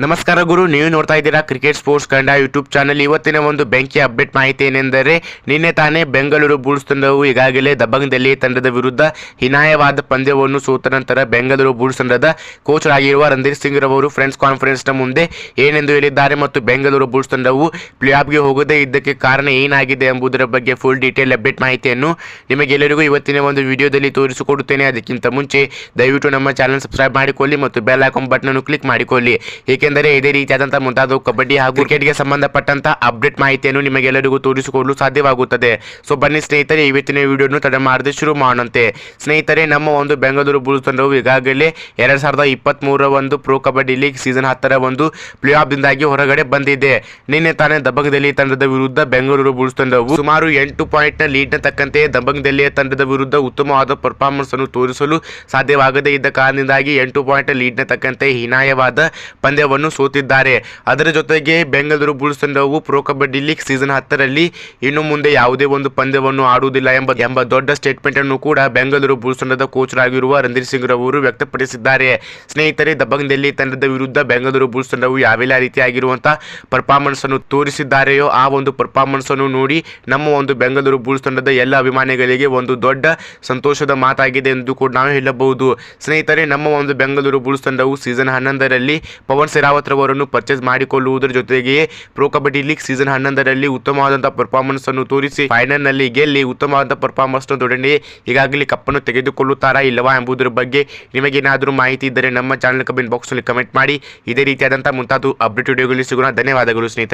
ನಮಸ್ಕಾರ ಗುರು, ನೀವು ನೋಡ್ತಾ ಇದ್ದೀರಾ cricket sports Kannada YouTube channel. ಇವತ್ತಿನ ಒಂದು ಬೆಂಕಿ ಅಪ್ಡೇಟ್ ಮಾಹಿತಿ ಏನೆಂದರೆ, ನಿನ್ನೆ ತಾನೇ ಬೆಂಗಳೂರು ಬುಲ್ಸ್ ತಂಡವು ಈಗಾಗಲೇ ದಬಂಗ್ ಡೆಲ್ಲಿ ತಂಡದ ವಿರುದ್ಧ ಹೀನಾಯವಾದ ಪಂದ್ಯವನ್ನು ಸೋತ ನಂತರ ಬೆಂಗಳೂರು ಬುಲ್ಸ್ ತಂಡದ ಕೋಚ್ ಆಗಿರುವ ರಣಧೀರ್ ಸಿಂಗ್ ರವರು ಫ್ರೆಂಡ್ಸ್ ಕಾನ್ಫರೆನ್ಸ್ನ ಮುಂದೆ ಏನೆಂದು ಹೇಳಿದ್ದಾರೆ ಮತ್ತು ಬೆಂಗಳೂರು ಬುಲ್ಸ್ ತಂಡವು ಪ್ಲೇ ಆಫ್ಗೆ ಹೋಗದೇ ಇದ್ದಕ್ಕೆ ಕಾರಣ ಏನಾಗಿದೆ ಎಂಬುದರ ಬಗ್ಗೆ ಫುಲ್ ಡೀಟೇಲ್ ಅಪ್ಡೇಟ್ ಮಾಹಿತಿಯನ್ನು ನಿಮಗೆಲ್ಲರಿಗೂ ಇವತ್ತಿನ ಒಂದು ವಿಡಿಯೋದಲ್ಲಿ ತೋರಿಸಿಕೊಡುತ್ತೇನೆ. ಅದಕ್ಕಿಂತ ಮುಂಚೆ ದಯವಿಟ್ಟು ನಮ್ಮ ಚಾನಲ್ ಸಬ್ಸ್ಕ್ರೈಬ್ ಮಾಡಿಕೊಳ್ಳಿ ಮತ್ತು ಬೆಲ್ ಐಕಾನ್ ಬಟನ್ ಅನ್ನು ಕ್ಲಿಕ್ ಮಾಡಿಕೊಳ್ಳಿ, ಏಕೆಂದರೆ ಇದೇ ರೀತಿಯಾದಂತಹ ಮುಂತಾದ ಕಬಡ್ಡಿ ಹಾಗೂ ಕ್ರಿಕೆಟ್ಗೆ ಸಂಬಂಧಪಟ್ಟಂತ ಅಪ್ಡೇಟ್ ಮಾಹಿತಿಯನ್ನು ನಿಮಗೆಲ್ಲರಿಗೂ ತೋರಿಸಿಕೊಳ್ಳಲು ಸಾಧ್ಯವಾಗುತ್ತದೆ. ಸೊ ಬನ್ನಿ ಸ್ನೇಹಿತರೆ, ಇವತ್ತಿನ ವಿಡಿಯೋನು ತಡ ಮಾಡದೆ ಶುರು ಮಾಡೋಣಂತೆ. ಸ್ನೇಹಿತರೆ, ನಮ್ಮ ಒಂದು ಬೆಂಗಳೂರು ಬುಲ್ಸ್ ತಂಡವು ಈಗಾಗಲೇ 2023 ಒಂದು ಪ್ರೊ ಕಬಡ್ಡಿ ಲೀಗ್ ಸೀಸನ್ 10 ಒಂದು ಪ್ಲೇ ಆಫ್ ದಿಂದಾಗಿ ಹೊರಗಡೆ ಬಂದಿದೆ. ನಿನ್ನೆ ತಾನೇ ದಬಂಗ್ ಡೆಲ್ಲಿ ತಂಡದ ವಿರುದ್ಧ ಬೆಂಗಳೂರು ಬುಲ್ಸ್ ತಂಡವು ಸುಮಾರು 8 ಪಾಯಿಂಟ್ನ ಲೀಡ್ನ ತಕ್ಕಂತೆ ದಬಂಗ್ ಡೆಲ್ಲಿಯ ತಂಡದ ವಿರುದ್ಧ ಉತ್ತಮವಾದ ಪರ್ಫಾರ್ಮೆನ್ಸ್ ಅನ್ನು ತೋರಿಸಲು ಸಾಧ್ಯವಾಗದೇ ಇದ್ದ ಕಾರಣದಿಂದಾಗಿ 8 ಪಾಯಿಂಟ್ ಲೀಡ್ನ ತಕ್ಕಂತೆ ಹೀನಾಯವಾದ ಪಂದ್ಯವನ್ನು ಸೋತಿದ್ದಾರೆ. ಅದರ ಜೊತೆಗೆ ಬೆಂಗಳೂರು ಬುಲ್ಸ್ ತಂಡವು ಪ್ರೊ ಕಬಡ್ಡಿ ಲೀಗ್ ಸೀಸನ್ 10ರಲ್ಲಿ ಇನ್ನು ಮುಂದೆ ಯಾವುದೇ ಒಂದು ಪಂದ್ಯವನ್ನು ಆಡುವುದಿಲ್ಲ ಎಂಬ ದೊಡ್ಡ ಸ್ಟೇಟ್ಮೆಂಟ್ ಅನ್ನು ಕೂಡ ಬೆಂಗಳೂರು ಬುಲ್ಸ್ ತಂಡದ ಕೋಚ್ ಆಗಿರುವ ರಣಧೀರ್ ಸಿಂಗ್ ರವರು ವ್ಯಕ್ತಪಡಿಸಿದ್ದಾರೆ. ಸ್ನೇಹಿತರೆ, ದಬಂಗ್ ಡೆಲ್ಲಿ ತಂಡದ ವಿರುದ್ಧ ಬೆಂಗಳೂರು ಬುಲ್ಸ್ ತಂಡವು ಯಾವೆಲ್ಲ ರೀತಿಯಾಗಿರುವಂತಹ ಪರ್ಫಾರ್ಮೆನ್ಸ್ ಅನ್ನು ತೋರಿಸಿದ್ದಾರೆಯೋ ಆ ಒಂದು ಪರ್ಫಾರ್ಮೆನ್ಸ್ ಅನ್ನು ನೋಡಿ ನಮ್ಮ ಒಂದು ಬೆಂಗಳೂರು ಬುಲ್ಸ್ ತಂಡದ ಎಲ್ಲ ಅಭಿಮಾನಿಗಳಿಗೆ ಒಂದು ದೊಡ್ಡ ಸಂತೋಷದ ಮಾತಾಗಿದೆ ಎಂದು ಕೂಡ ನಾವು ಹೇಳಬಹುದು. ಸ್ನೇಹಿತರೆ, ನಮ್ಮ ಒಂದು ಬೆಂಗಳೂರು ಬುಲ್ಸ್ ತಂಡವು ಸೀಸನ್ 11ರಲ್ಲಿ ಪವನ್ ಶೆರಾವತ್ ರವರನ್ನು ಪರ್ಚೇಸ್ ಮಾಡಿಕೊಳ್ಳುವುದರ ಜೊತೆಗೆ ಪ್ರೊ ಕಬಡ್ಡಿ ಲೀಗ್ ಸೀಸನ್ 11ರಲ್ಲಿ ಉತ್ತಮವಾದಂತಹ ಪರ್ಫಾರ್ಮೆನ್ಸ್ ಅನ್ನು ತೋರಿಸಿ ಫೈನಲ್ ನಲ್ಲಿ ಗೆಲ್ಲಿ ಉತ್ತಮವಾದ ಪರ್ಫಾರ್ಮೆನ್ಸ್ ಜೊತೆಗೆ ಈಗಾಗಲೇ ಕಪ್ಪನ್ನು ತೆಗೆದುಕೊಳ್ಳುತ್ತಾರಾ ಇಲ್ಲವಾ ಎಂಬುದರ ಬಗ್ಗೆ ನಿಮಗೇನಾದರೂ ಮಾಹಿತಿ ಇದ್ದರೆ ನಮ್ಮ ಚಾನಲ್ ಕಮೆಂಟ್ ಬಾಕ್ಸ್ ನಲ್ಲಿ ಕಮೆಂಟ್ ಮಾಡಿ. ಇದೇ ರೀತಿಯಾದಂತಹ ಮುಂತಾದ ಅಪ್ಡೇಟ್ ವಿಡಿಯೋಗಳಲ್ಲಿ ಸಿಗೋಣ. ಧನ್ಯವಾದಗಳು ಸ್ನೇಹಿತರೆ.